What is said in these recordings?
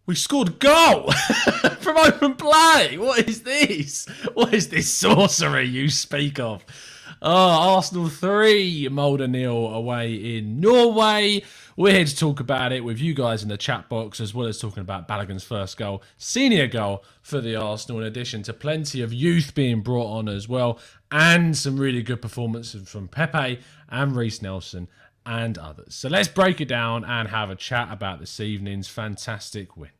We scored a goal from open play. What is this? What is this sorcery you speak of? Arsenal 3, Molde 0 away in Norway. We're here to talk about it with you guys in the chat box, as well as talking about Balogun's first goal, senior goal for the Arsenal, in addition to plenty of youth being brought on as well, and some really good performances from Pepe and Reece Nelson and others. So let's break it down and have a chat about this evening's fantastic win.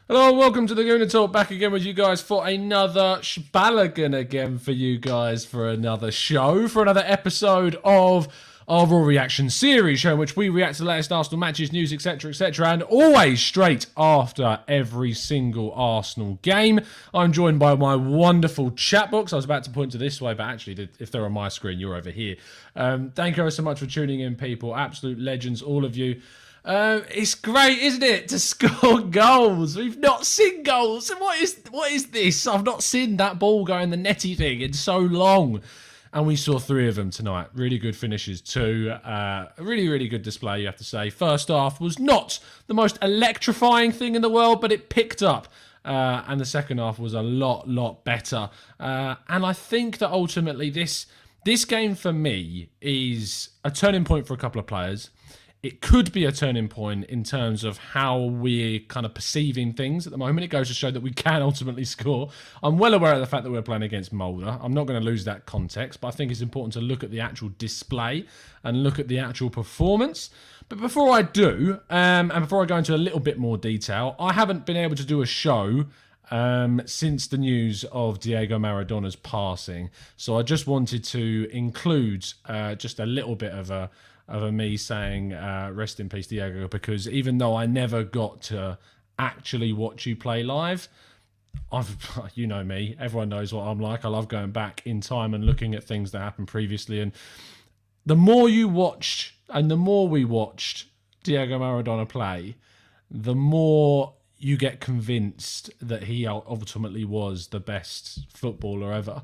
Hello and welcome to the Gooner Talk, back again with you guys for another Balogun again for you guys for another show, for another episode of our Raw Reaction series, show in which we react to the latest Arsenal matches, news, etc, and always straight after every single Arsenal game. I'm joined by my wonderful chat box. I was about to point to this way, but actually, if they're on my screen, you're over here. Thank you so much for tuning in, people. Absolute legends, all of you. It's great, isn't it, to score goals? We've not seen goals. What is this? I've not seen that ball go in the netty thing in so long. And we saw 3 of them tonight. Really good finishes too. Really good display, you have to say. First half was not the most electrifying thing in the world, but it picked up. And the second half was a lot better. And I think that ultimately this game for me is a turning point for a couple of players. It could be a turning point in terms of how we're kind of perceiving things at the moment. It goes to show that we can ultimately score. I'm well aware of the fact that we're playing against Molde. I'm not going to lose that context, but I think it's important to look at the actual display and look at the actual performance. But before I do, and before I go into a little bit more detail, I haven't been able to do a show since the news of Diego Maradona's passing. So I just wanted to include just a little bit of a me saying rest in peace Diego, because even though I never got to actually watch you play live, you know me, everyone knows what I'm like. I love going back in time and looking at things that happened previously, and the more you watched and the more we watched Diego Maradona play, the more you get convinced that he ultimately was the best footballer ever.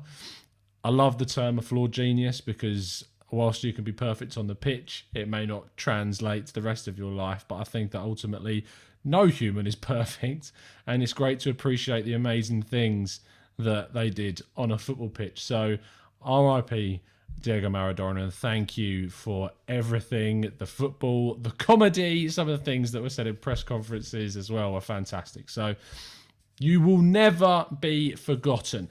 I love the term a flawed genius, because whilst you can be perfect on the pitch, it may not translate to the rest of your life. But I think that ultimately no human is perfect, and it's great to appreciate the amazing things that they did on a football pitch. So RIP Diego Maradona, and thank you for everything. The football, the comedy, some of the things that were said in press conferences as well were fantastic. So you will never be forgotten.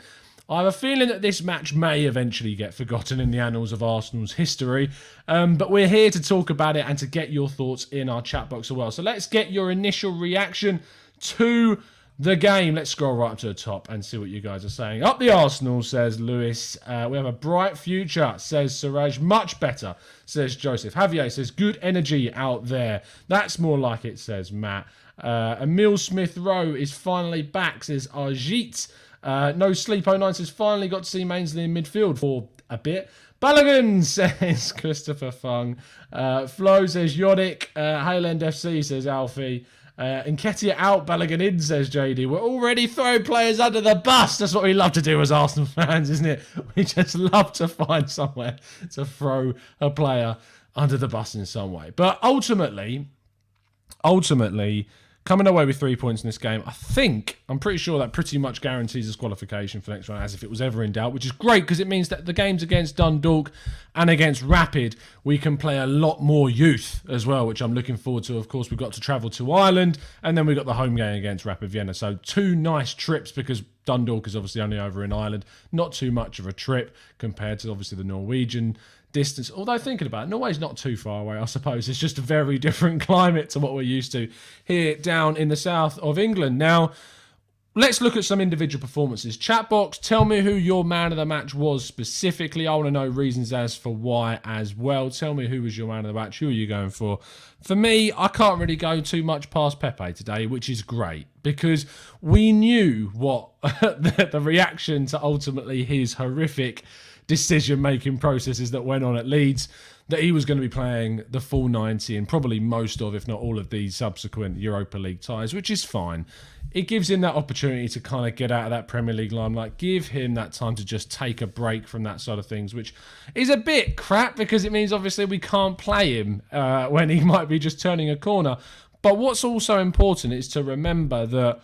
I have a feeling that this match may eventually get forgotten in the annals of Arsenal's history, but we're here to talk about it and to get your thoughts in our chat box as well. So let's get your initial reaction to the game. Let's scroll right up to the top and see what you guys are saying. Up the Arsenal, says Lewis. We have a bright future, says Suraj. Much better, says Joseph. Javier says good energy out there. That's more like it, says Matt. Emil Smith Rowe is finally back, says Arjit. No Sleep 09 says finally got to see Mainsley in midfield for a bit. Balogun, says Christopher Fung. Flo says Yodic. Hayland FC, says Alfie. Nketiah out, Balogun in, says JD. We're already throwing players under the bus. That's what we love to do as Arsenal fans, isn't it? We just love to find somewhere to throw a player under the bus in some way. But ultimately, coming away with 3 points in this game, I'm pretty sure that pretty much guarantees us qualification for next round, as if it was ever in doubt, which is great because it means that the games against Dundalk and against Rapid, we can play a lot more youth as well, which I'm looking forward to. Of course, we've got to travel to Ireland, and then we've got the home game against Rapid Vienna. So 2 nice trips, because Dundalk is obviously only over in Ireland. Not too much of a trip compared to obviously the Norwegian distance. Although thinking about it, Norway's not too far away, I suppose. It's just a very different climate to what we're used to here down in the south of England. Now, let's look at some individual performances. Chat box, tell me who your man of the match was specifically. I want to know reasons as for why as well. Tell me who was your man of the match. Who are you going for? For me, I can't really go too much past Pepe today, which is great, because we knew what the reaction to ultimately his horrific decision-making processes that went on at Leeds, that he was going to be playing the full 90 and probably most of, if not all of, these subsequent Europa League ties, which is fine. it gives him that opportunity to kind of get out of that Premier League limelight, give him that time to just take a break from that side of things, which is a bit crap because it means obviously we can't play him when he might be just turning a corner. But what's also important is to remember that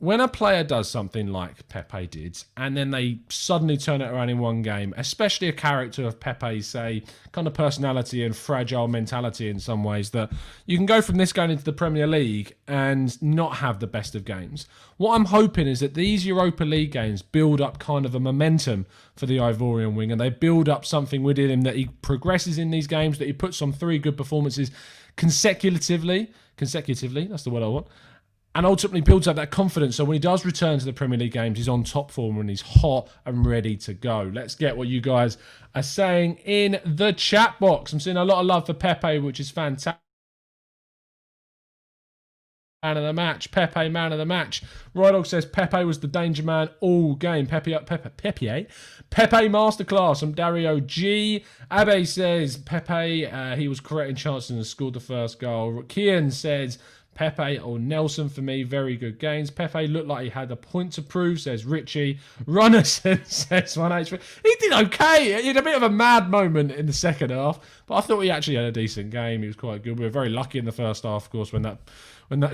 when a player does something like Pepe did, and then they suddenly turn it around in one game, especially a character of Pepe's, say, kind of personality and fragile mentality in some ways, that you can go from this going into the Premier League and not have the best of games. What I'm hoping is that these Europa League games build up kind of a momentum for the Ivorian winger. They build up something within him that he progresses in these games, that he puts on 3 good performances consecutively, that's the word I want, and ultimately builds up that confidence. So when he does return to the Premier League games, he's on top form and he's hot and ready to go. Let's get what you guys are saying in the chat box. I'm seeing a lot of love for Pepe, which is fantastic. Man of the match. Pepe, man of the match. Rydog says Pepe was the danger man all game. Pepe masterclass from Dario G. Abe says Pepe, he was correct in chances and scored the first goal. Kian says Pepe or Nelson for me, very good games. Pepe looked like he had a point to prove, says Richie. Runner says 1HP. He did okay. He had a bit of a mad moment in the second half, but I thought he actually had a decent game. He was quite good. We were very lucky in the first half, of course, when that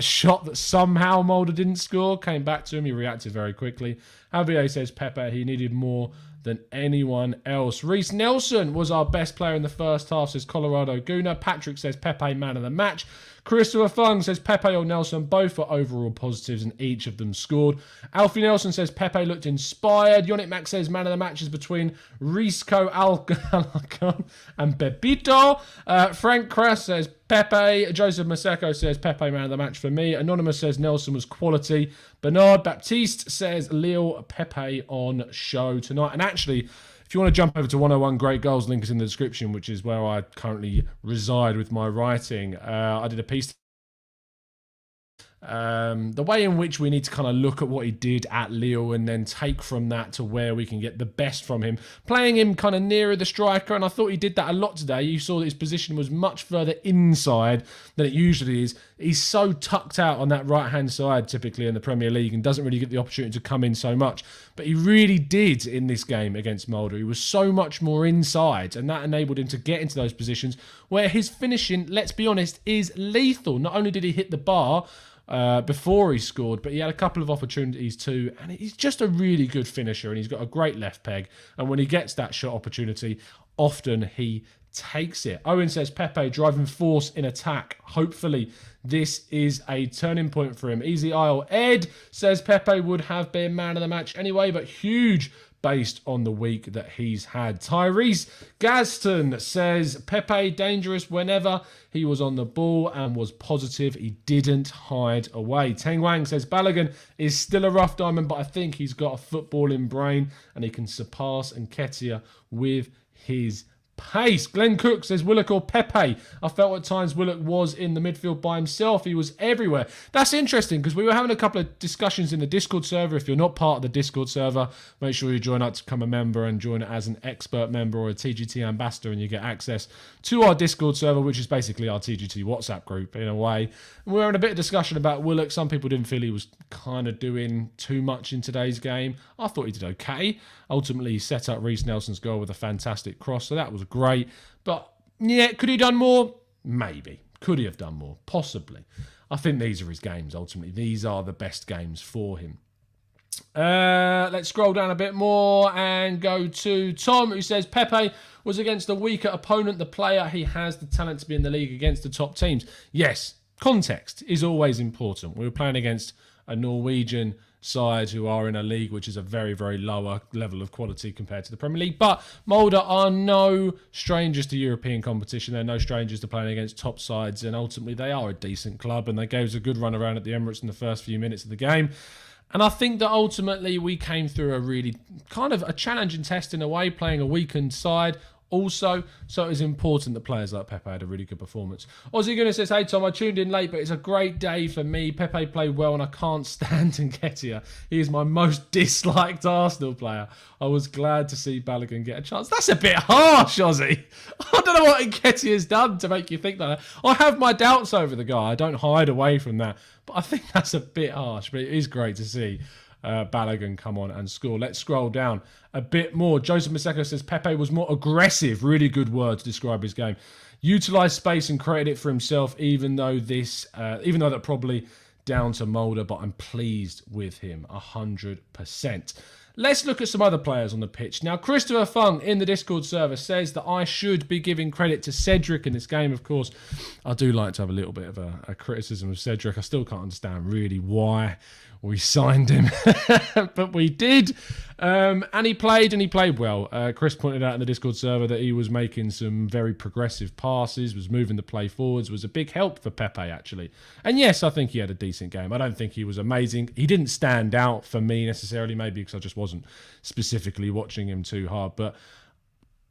shot that somehow Molde didn't score came back to him. He reacted very quickly. Javier says Pepe, he needed more than anyone else. Reece Nelson was our best player in the first half, says Colorado Guna. Patrick says Pepe, man of the match. Christopher Fung says Pepe or Nelson, both were overall positives and each of them scored. Alfie Nelson says Pepe looked inspired. Yonic Max says man of the match is between Risco Alcon and Pepito. Frank Crass says Pepe. Joseph Maseko says Pepe, man of the match for me. Anonymous says Nelson was quality. Bernard Baptiste says Lille Pepe on show tonight. And actually, if you want to jump over to 101 Great Goals, link is in the description, which is where I currently reside with my writing. I did a piece. The way in which we need to kind of look at what he did at Lille and then take from that to where we can get the best from him. Playing him kind of nearer the striker, and I thought he did that a lot today. You saw that his position was much further inside than it usually is. He's so tucked out on that right-hand side typically in the Premier League and doesn't really get the opportunity to come in so much. But he really did in this game against Molde. He was so much more inside, and that enabled him to get into those positions where his finishing, let's be honest, is lethal. Not only did he hit the bar before he scored, but he had a couple of opportunities too, and he's just a really good finisher, and he's got a great left peg, and when he gets that shot opportunity, often he takes it. Owen says Pepe driving force in attack. Hopefully this is a turning point for him. Easy Isle. Ed says Pepe would have been man of the match anyway, but huge based on the week that he's had. Tyrese Gaston says Pepe dangerous whenever he was on the ball and was positive. He didn't hide away. Teng Wang says Balogun is still a rough diamond, but I think he's got a footballing brain and he can surpass Nketiah with his pace. Glenn Cook says Willock or Pepe. I felt at times Willock was in the midfield by himself. He was everywhere. That's interesting because we were having a couple of discussions in the Discord server. If you're not part of the Discord server, make sure you join up to become a member and join it as an expert member or a TGT ambassador, and you get access to our Discord server, which is basically our TGT WhatsApp group in a way. And we were having a bit of discussion about Willock. Some people didn't feel he was kind of doing too much in today's game. I thought he did okay. Ultimately, he set up Reece Nelson's goal with a fantastic cross, so that was great. But yeah, could he have done more? Maybe. Could he have done more? Possibly. I think these are his games, ultimately. These are the best games for him. Let's scroll down a bit more and go to Tom, who says Pepe was against a weaker opponent. The player, he has the talent to be in the league against the top teams. Yes, context is always important. We were playing against a Norwegian side who are in a league which is a very, very lower level of quality compared to the Premier League. But Molde are no strangers to European competition. They're no strangers to playing against top sides, and ultimately they are a decent club, and they gave us a good run around at the Emirates in the first few minutes of the game. And I think that ultimately we came through a really kind of a challenging test in a way, playing a weakened side. also, so it was important that players like Pepe had a really good performance. Ozzy Gunnar says, hey Tom, I tuned in late, but it's a great day for me. Pepe played well and I can't stand Nketiah. He is my most disliked Arsenal player. I was glad to see Balogun get a chance. That's a bit harsh, Ozzy. I don't know what Nketiah has done to make you think that. I have my doubts over the guy. I don't hide away from that. But I think that's a bit harsh. But it is great to see Balogun come on and score. Let's scroll down a bit more. Joseph Maseko says Pepe was more aggressive. Really good word to describe his game. Utilised space and created it for himself, even though that probably down to Molde, but I'm pleased with him 100%. Let's look at some other players on the pitch. Now, Christopher Fung in the Discord server says that I should be giving credit to Cedric in this game. Of course, I do like to have a little bit of a criticism of Cedric. I still can't understand really why we signed him, but we did. And he played well. Chris pointed out in the Discord server that he was making some very progressive passes, was moving the play forwards, was a big help for Pepe, actually. And yes, I think he had a decent game. I don't think he was amazing. He didn't stand out for me necessarily, maybe because I just wasn't specifically watching him too hard. But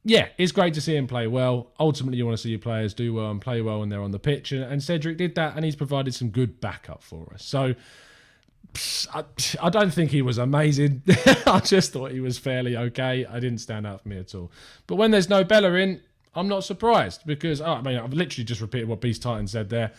yeah, it's great to see him play well. Ultimately, you want to see your players do well and play well when they're on the pitch. And Cedric did that, and he's provided some good backup for us. So I don't think he was amazing. I just thought he was fairly okay. I didn't stand out for me at all. But when there's no Bellerin, I'm not surprised because, I've literally just repeated what Beast Titan said there.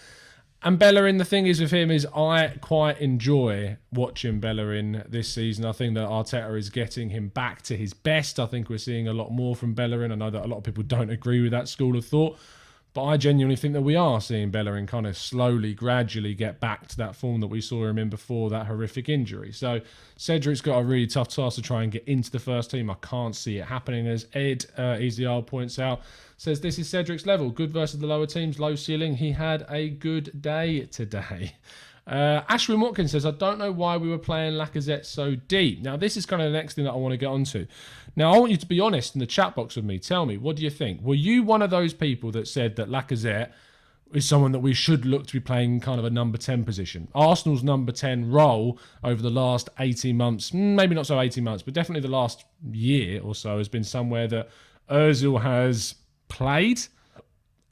And Bellerin, the thing is with him is I quite enjoy watching Bellerin this season. I think that Arteta is getting him back to his best. I think we're seeing a lot more from Bellerin. I know that a lot of people don't agree with that school of thought. But I genuinely think that we are seeing Bellerin kind of slowly, gradually get back to that form that we saw him in before that horrific injury. So Cedric's got a really tough task to try and get into the first team. I can't see it happening. As Ed Easyard points out, says this is Cedric's level. Good versus the lower teams, low ceiling. He had a good day today. Ashwin Watkins says, I don't know why we were playing Lacazette so deep. Now, this is kind of the next thing that I want to get onto. Now, I want you to be honest in the chat box with me. Tell me, what do you think? Were you one of those people that said that Lacazette is someone that we should look to be playing kind of a number 10 position? Arsenal's number 10 role over the last 18 months, maybe not so 18 months, but definitely the last year or so has been somewhere that Ozil has played.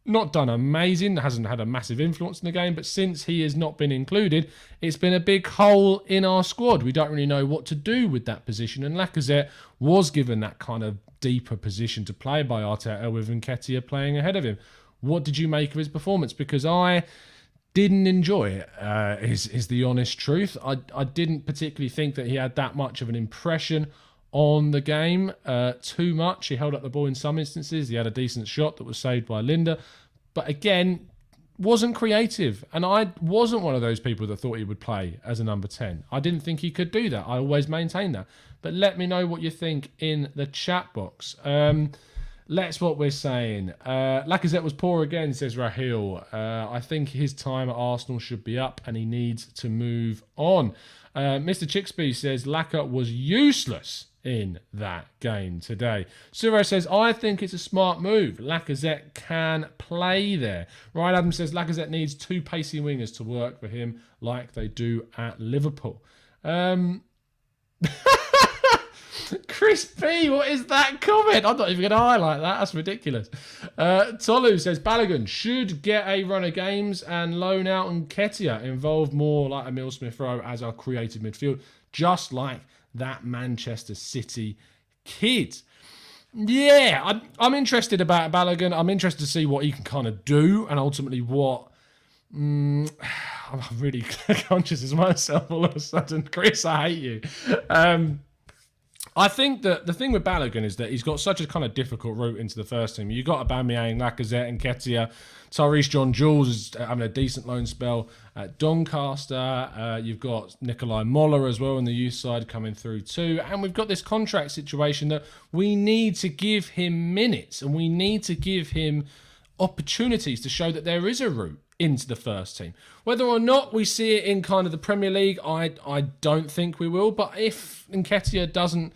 Not done amazing, hasn't had a massive influence in the game, but since he has not been included, it's been a big hole in our squad. We don't really know what to do with that position, and Lacazette was given that kind of deeper position to play by Arteta with Nketiah playing ahead of him. What did you make of his performance? Because I didn't enjoy it, is the honest truth. I didn't particularly think that he had that much of an impression on the game, too much. He held up the ball in some instances. He had a decent shot that was saved by Linda. But again, wasn't creative. And I wasn't one of those people that thought he would play as a number 10. I didn't think he could do that. I always maintained that. But let me know what you think in the chat box. Let's what we're saying. Lacazette was poor again, says Rahil. I think his time at Arsenal should be up and he needs to move on. Mr. Chixby says Lacazette was useless in that game today. Suro says, I think it's a smart move. Lacazette can play there. Ryan Adams says Lacazette needs two pacey wingers to work for him like they do at Liverpool. Chris P, what is that comment? I'm not even going to highlight that. That's ridiculous. Tolu says Balogun should get a run of games and loan out Nketiah, involved more like Emile Smith-Rowe as our creative midfield, just like that Manchester City kid. Yeah, I'm interested about Balogun. I'm interested to see what he can kind of do and ultimately what... I'm really conscious of myself all of a sudden. Chris, I hate you. I think that the thing with Balogun is that he's got such a kind of difficult route into the first team. You've got Aubameyang, Lacazette, and Nketiah. Tyrese John-Jules is having a decent loan spell at Doncaster. You've got Nikolai Moller as well on the youth side coming through too. And we've got this contract situation that we need to give him minutes and we need to give him opportunities to show that there is a route into the first team. Whether or not we see it in kind of the Premier League, I don't think we will. But if Nketiah doesn't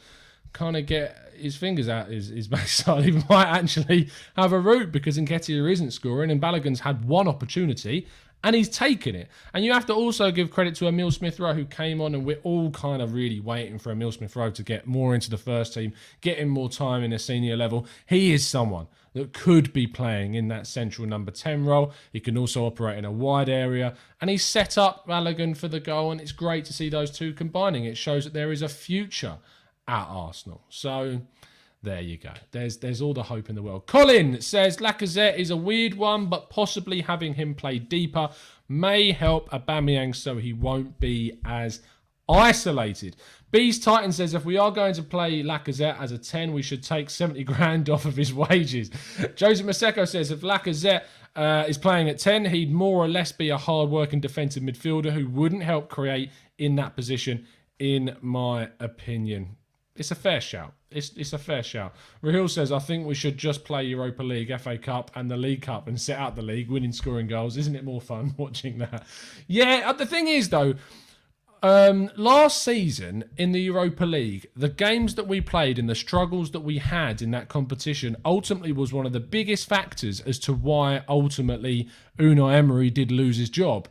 kind of get his fingers out his backside, he might actually have a route because Nketiah isn't scoring and Balogun's had one opportunity And he's taken it. And you have to also give credit to Emile Smith-Rowe, who came on, and we're all kind of really waiting for Emile Smith-Rowe to get more into the first team, get him more time in a senior level. He is someone that could be playing in that central number 10 role. He can also operate in a wide area. And he's set up Balogun for the goal, and it's great to see those two combining. It shows that there is a future at Arsenal. So there you go. There's all the hope in the world. Colin says Lacazette is a weird one, but possibly having him play deeper may help Aubameyang so he won't be as isolated. Beast Titan says if we are going to play Lacazette as a 10, we should take 70 grand off of his wages. Joseph Maseko says if Lacazette is playing at 10, he'd more or less be a hard-working defensive midfielder who wouldn't help create in that position, in my opinion. It's a fair shout. It's a fair shout. Rahil says, I think we should just play Europa League, FA Cup and the League Cup and set out the league, winning, scoring goals. Isn't it more fun watching that? Yeah, the thing is, though, last season in the Europa League, the games that we played and the struggles that we had in that competition ultimately was one of the biggest factors as to why ultimately Unai Emery did lose his job.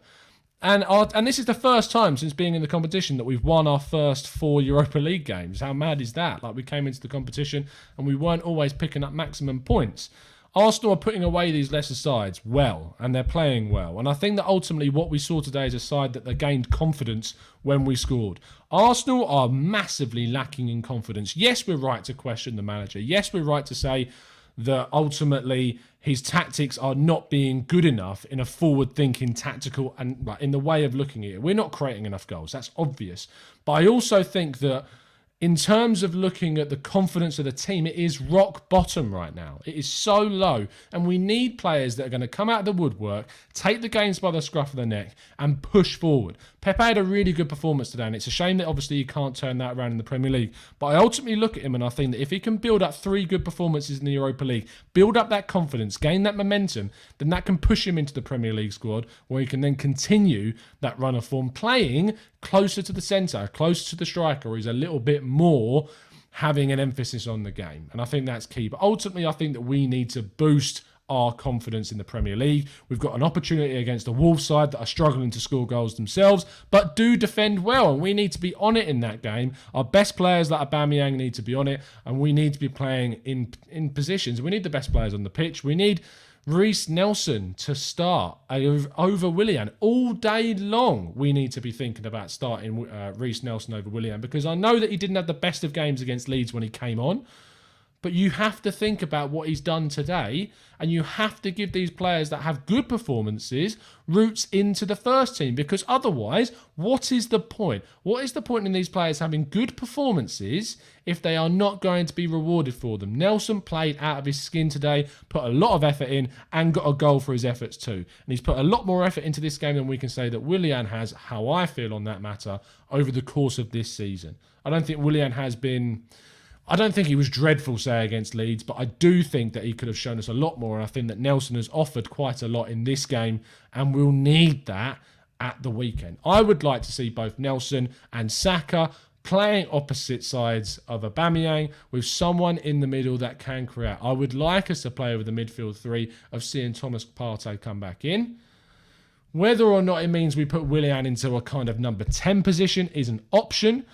And this is the first time since being in the competition that we've won our first 4 Europa League games. How mad is that? Like, we came into the competition and we weren't always picking up maximum points. Arsenal are putting away these lesser sides well, and they're playing well. And I think that ultimately what we saw today is a side that they gained confidence when we scored. Arsenal are massively lacking in confidence. Yes, we're right to question the manager. Yes, we're right to say that ultimately his tactics are not being good enough in a forward-thinking, tactical, and in the way of looking at it. We're not creating enough goals. That's obvious. But I also think that in terms of looking at the confidence of the team, it is rock bottom right now. It is so low. And we need players that are going to come out of the woodwork, take the games by the scruff of the neck, and push forward. Pepe had a really good performance today, and it's a shame that obviously he can't turn that around in the Premier League. But I ultimately look at him and I think that if he can build up 3 good performances in the Europa League, build up that confidence, gain that momentum, then that can push him into the Premier League squad, where he can then continue that run of form, playing closer to the centre, closer to the striker, where he's a little bit more having an emphasis on the game. And I think that's key. But ultimately, I think that we need to boost our confidence in the Premier League. We've got an opportunity against the Wolves side that are struggling to score goals themselves, but do defend well, and we need to be on it in that game. Our best players like Aubameyang need to be on it, and we need to be playing in positions. We need the best players on the pitch. We need Reece Nelson to start over Willian all day long. We need to be thinking about starting Reece Nelson over Willian, because I know that he didn't have the best of games against Leeds when he came on, but you have to think about what he's done today, and you have to give these players that have good performances routes into the first team, because otherwise, what is the point? What is the point in these players having good performances if they are not going to be rewarded for them? Nelson played out of his skin today, put a lot of effort in, and got a goal for his efforts too. And he's put a lot more effort into this game than we can say that Willian has, how I feel on that matter, over the course of this season. I don't think Willian has been... I don't think he was dreadful, say, against Leeds, but I do think that he could have shown us a lot more. And I think that Nelson has offered quite a lot in this game, and we'll need that at the weekend. I would like to see both Nelson and Saka playing opposite sides of Aubameyang with someone in the middle that can create. I would like us to play with the midfield 3 of seeing Thomas Partey come back in. Whether or not it means we put Willian into a kind of number 10 position is an option.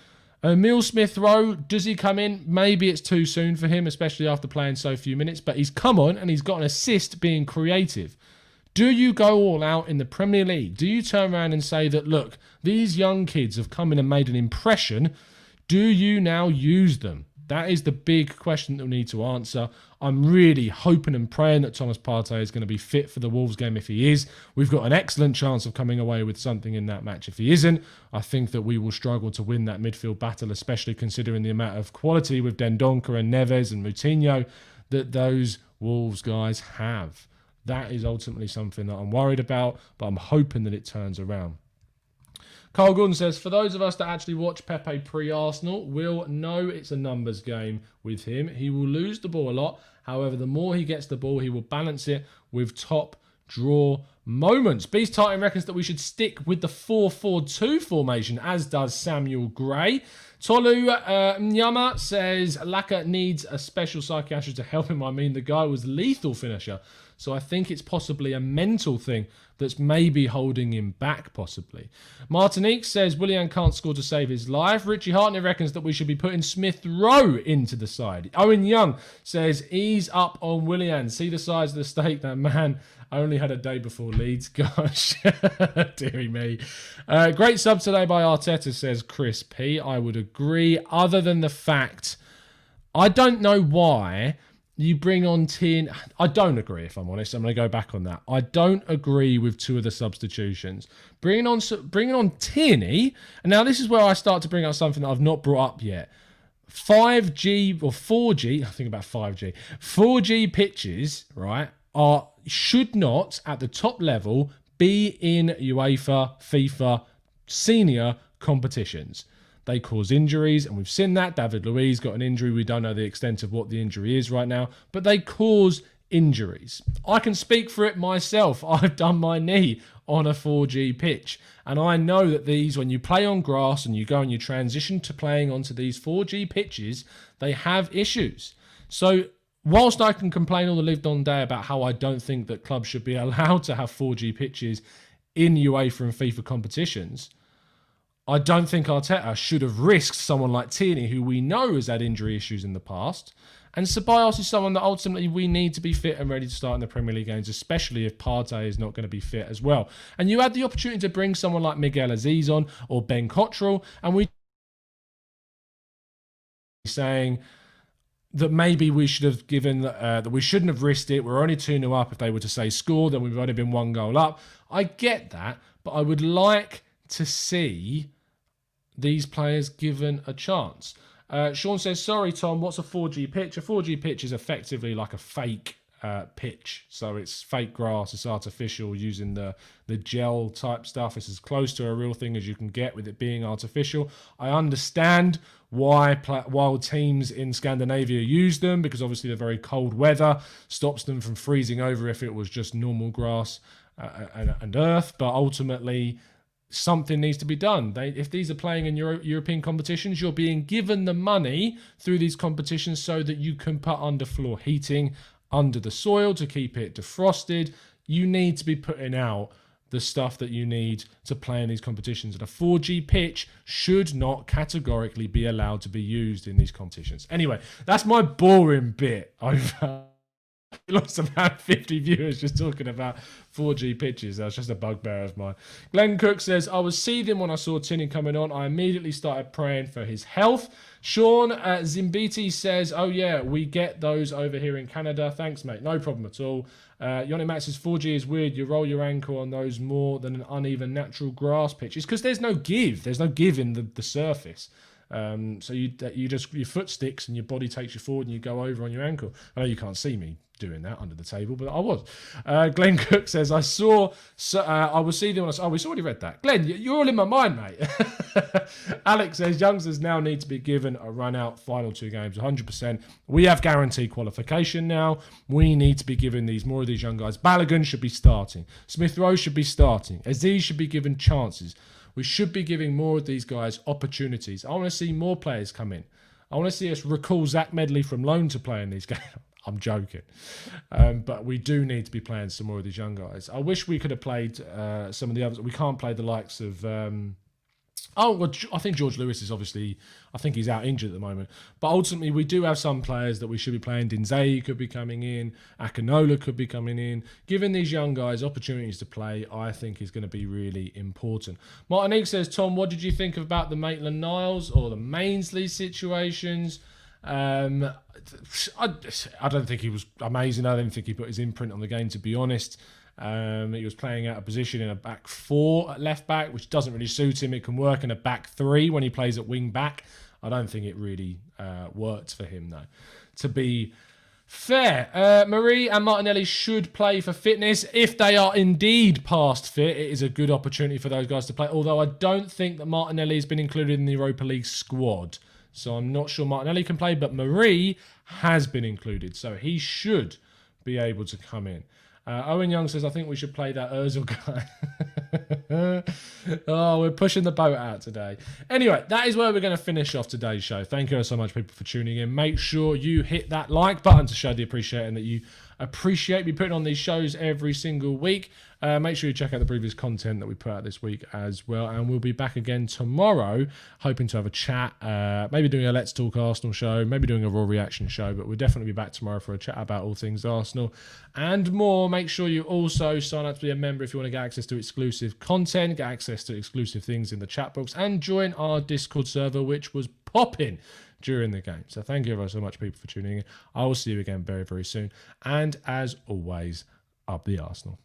Emile Smith-Rowe, does he come in? Maybe it's too soon for him, especially after playing so few minutes, but he's come on and he's got an assist being creative. Do you go all out in the Premier League? Do you turn around and say that, look, these young kids have come in and made an impression? Do you now use them? That is the big question that we need to answer. I'm really hoping and praying that Thomas Partey is going to be fit for the Wolves game. If he is, we've got an excellent chance of coming away with something in that match. If he isn't, I think that we will struggle to win that midfield battle, especially considering the amount of quality with Dendoncker and Neves and Moutinho that those Wolves guys have. That is ultimately something that I'm worried about, but I'm hoping that it turns around. Carl Gordon says, for those of us that actually watch Pepe pre-Arsenal, will know it's a numbers game with him. He will lose the ball a lot. However, the more he gets the ball, he will balance it with top draw moments. Beast Titan reckons that we should stick with the 4-4-2 formation, as does Samuel Gray. Tolu Nyama says, Laka needs a special psychiatrist to help him. I mean, the guy was lethal finisher. So I think it's possibly a mental thing that's maybe holding him back, possibly. Martinique says Willian can't score to save his life. Richie Hartnett reckons that we should be putting Smith Rowe into the side. Owen Young says ease up on Willian. See the size of the stake that man only had a day before Leeds. Gosh, dearie me. Great sub today by Arteta, says Chris P. I would agree, other than the fact, I don't know why you bring on Tin. I don't agree, if I'm honest. I'm going to go back on that. I don't agree with two of the substitutions. Bringing on Tierney, and now this is where I start to bring up something that I've not brought up yet. 5G or 4G, I think about 5G. 4G pitches, right, should not, at the top level, be in UEFA, FIFA, senior competitions. They cause injuries, and we've seen that. David Luiz got an injury. We don't know the extent of what the injury is right now, but they cause injuries. I can speak for it myself. I've done my knee on a 4G pitch, and I know that these, when you play on grass and you go and you transition to playing onto these 4G pitches, they have issues. So whilst I can complain all the lived on day about how I don't think that clubs should be allowed to have 4G pitches in UEFA and FIFA competitions, I don't think Arteta should have risked someone like Tierney, who we know has had injury issues in the past. And Ceballos is someone that ultimately we need to be fit and ready to start in the Premier League games, especially if Partey is not going to be fit as well. And you had the opportunity to bring someone like Miguel Aziz on or Ben Cottrell, and we saying that maybe we should have given, that we shouldn't have risked it. We're only 2-0 up. If they were to say score, then we've only been 1 goal up. I get that, but I would like to see these players given a chance. Sean says, sorry, Tom, what's a 4G pitch? A 4G pitch is effectively like a fake pitch. So it's fake grass, it's artificial, using the gel type stuff. It's as close to a real thing as you can get with it being artificial. I understand why teams in Scandinavia use them, because obviously the very cold weather stops them from freezing over if it was just normal grass and earth. But ultimately, something needs to be done. If these are playing in European competitions, you're being given the money through these competitions so that you can put underfloor heating under the soil to keep it defrosted. You need to be putting out the stuff that you need to play in these competitions. And a 4G pitch should not categorically be allowed to be used in these competitions. Anyway, that's my boring bit. I've lost about 50 viewers just talking about 4G pitches. That's just a bugbear of mine. Glenn Cook says, I was seething when I saw Tierney coming on. I immediately started praying for his health. Sean Zimbiti says, oh yeah, we get those over here in Canada. Thanks, mate. No problem at all. Yoni Matt says, 4G is weird. You roll your ankle on those more than an uneven natural grass pitch. It's because there's no give. There's no give in the surface. So you just, your foot sticks and your body takes you forward and you go over on your ankle. I know you can't see me doing that under the table, but I was. Glenn Cook says, I was seething when I saw... Oh, we've already read that. Glenn, you're all in my mind, mate. Alex says, youngsters now need to be given a run-out final 2 games, 100%. We have guaranteed qualification now. We need to be giving more of these young guys. Balogun should be starting. Smith Rowe should be starting. Aziz should be given chances. We should be giving more of these guys opportunities. I want to see more players come in. I want to see us recall Zach Medley from loan to play in these games. I'm joking. But we do need to be playing some more of these young guys. I wish we could have played some of the others. We can't play the likes of... I think George Lewis is obviously... I think he's out injured at the moment. But ultimately, we do have some players that we should be playing. Dinzei could be coming in. Akinola could be coming in. Giving these young guys opportunities to play, I think, is going to be really important. Martinique says, Tom, what did you think about the Maitland-Niles or the Mainsley situations? I don't think he was amazing. I don't think he put his imprint on the game, to be honest. He was playing out of position in a back 4 at left back, which doesn't really suit him. It can work in a back 3 when he plays at wing back. I don't think it really worked for him, though, to be fair. Marie and Martinelli should play for fitness. If they are indeed past fit, it is a good opportunity for those guys to play. Although I don't think that Martinelli has been included in the Europa League squad. So I'm not sure Martinelli can play, but Marie has been included. So he should be able to come in. Owen Young says, I think we should play that Ozil guy. Oh, we're pushing the boat out today. Anyway, that is where we're going to finish off today's show. Thank you so much, people, for tuning in. Make sure you hit that like button to show the appreciation that you appreciate me putting on these shows every single week. Make sure you check out the previous content that we put out this week as well. And we'll be back again tomorrow, hoping to have a chat, maybe doing a Let's Talk Arsenal show, maybe doing a Raw reaction show, but we'll definitely be back tomorrow for a chat about all things Arsenal and more. Make sure you also sign up to be a member if you want to get access to exclusive content, get access to exclusive things in the chat box, and join our Discord server, which was popping during the game. So thank you so much, people, for tuning in. I will see you again very, very soon. And as always, up the Arsenal.